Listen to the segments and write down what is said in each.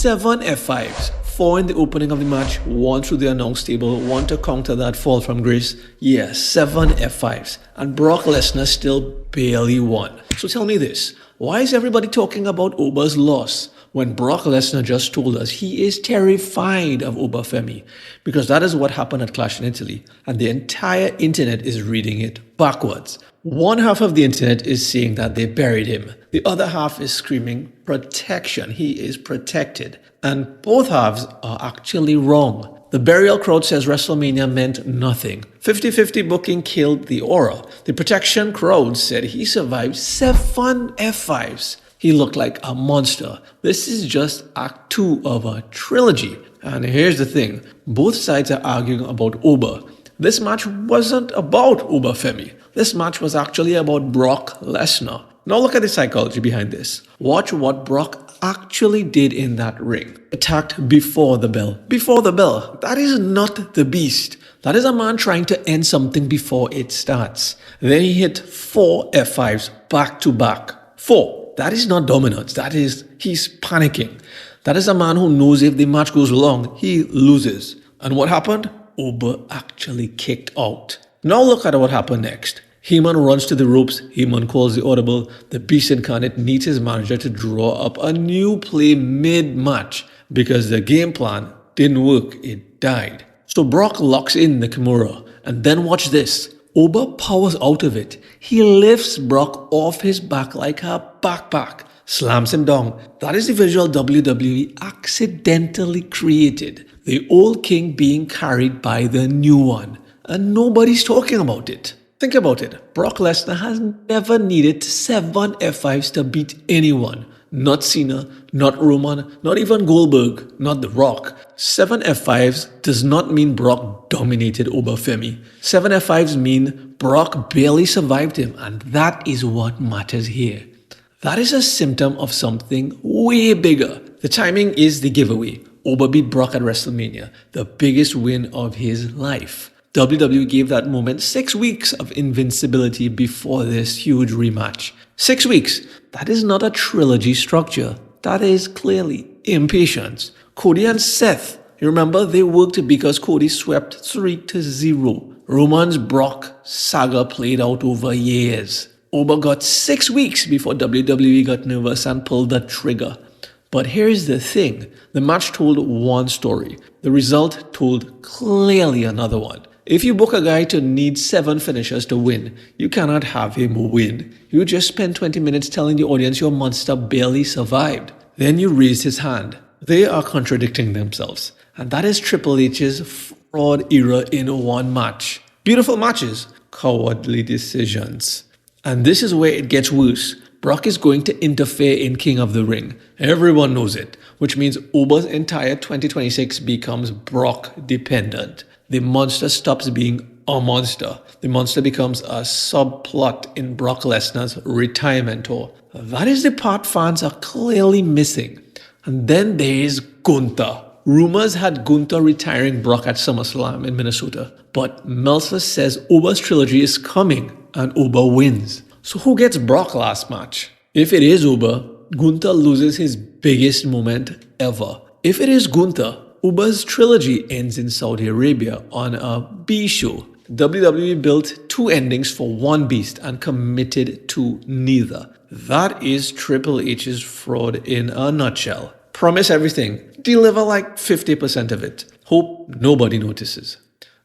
7 F5s. 4 in the opening of the match, 1 through the announce table, 1 to counter that fall from grace. Yeah, 7 F5s. And Brock Lesnar still barely won. So tell me this, why is everybody talking about Oba's loss when Brock Lesnar just told us he is terrified of Oba Femi? Because that is what happened at Clash in Italy, and the entire internet is reading it backwards. One half of the internet is saying that they buried him. The other half is screaming protection. He is protected. And both halves are actually wrong. The burial crowd says WrestleMania meant nothing. 50-50 booking killed the aura. The protection crowd said he survived 7 F5s. He looked like a monster. This is just act 2 of a trilogy. And here's the thing, both sides are arguing about Oba. This match wasn't about Oba Femi. This match was actually about Brock Lesnar. Now look at the psychology behind this. Watch what Brock actually did in that ring. Attacked before the bell. Before the bell. That is not the beast. That is a man trying to end something before it starts. Then he hit 4 F5s back to back. 4. That is not dominance. That is, he's panicking. That is a man who knows if the match goes long, he loses. And what happened? Oba actually kicked out. Now look at what happened next. Heyman runs to the ropes. Heyman calls the audible. The Beast Incarnate needs his manager to draw up a new play mid-match because the game plan didn't work. It died. So Brock locks in the Kimura. And then watch this. Oba powers out of it. He lifts Brock off his back like a backpack. Slams him down. That is the visual WWE accidentally created. The old king being carried by the new one. And nobody's talking about it. Think about it. Brock Lesnar has never needed 7 F5s to beat anyone. Not Cena, not Roman, not even Goldberg, not The Rock. 7 F5s does not mean Brock dominated Oba Femi. 7 F5s mean Brock barely survived him, and that is what matters here. That is a symptom of something way bigger. The timing is the giveaway. Oba beat Brock at WrestleMania, the biggest win of his life. WWE gave that moment 6 weeks of invincibility before this huge rematch. 6 weeks. That is not a trilogy structure. That is clearly impatience. Cody and Seth, you remember they worked because Cody swept 3-0. Roman's Brock saga played out over years. Oba got 6 weeks before WWE got nervous and pulled the trigger. But here's the thing. The match told one story. The result told clearly another one. If you book a guy to need 7 finishers to win, you cannot have him win. You just spend 20 minutes telling the audience your monster barely survived. Then you raise his hand. They are contradicting themselves. And that is Triple H's fraud era in one match. Beautiful matches, cowardly decisions. And this is where it gets worse. Brock is going to interfere in King of the Ring. Everyone knows it, which means Oba's entire 2026 becomes Brock dependent. The monster stops being a monster. The monster becomes a subplot in Brock Lesnar's retirement tour. That is the part fans are clearly missing. And then there is Gunther. Rumors had Gunther retiring Brock at SummerSlam in Minnesota. But Meltzer says Oba's trilogy is coming and Oba wins. So who gets Brock last match? If it is Oba, Gunther loses his biggest moment ever. If it is Gunther, Oba's trilogy ends in Saudi Arabia on a B show. WWE built 2 endings for one beast and committed to neither. That is Triple H's fraud in a nutshell. Promise everything, deliver like 50% of it. Hope nobody notices.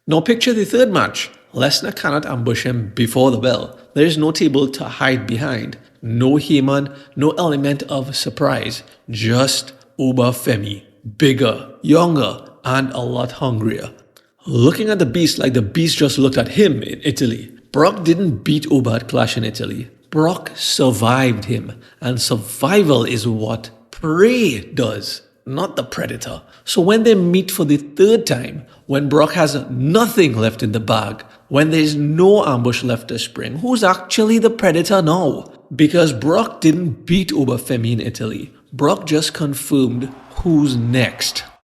Now picture the third match. Lesnar cannot ambush him before the bell. There is no table to hide behind. No Heyman, no element of surprise. Just Oba Femi. Bigger, younger, and a lot hungrier. Looking at the Beast like the Beast just looked at him in Italy. Brock didn't beat Oba at Clash in Italy. Brock survived him. And survival is what prey does, not the predator. So when they meet for the third time, when Brock has nothing left in the bag, when there's no ambush left to spring, who's actually the predator now? Because Brock didn't beat Oba Femi in Italy. Brock just confirmed who's next.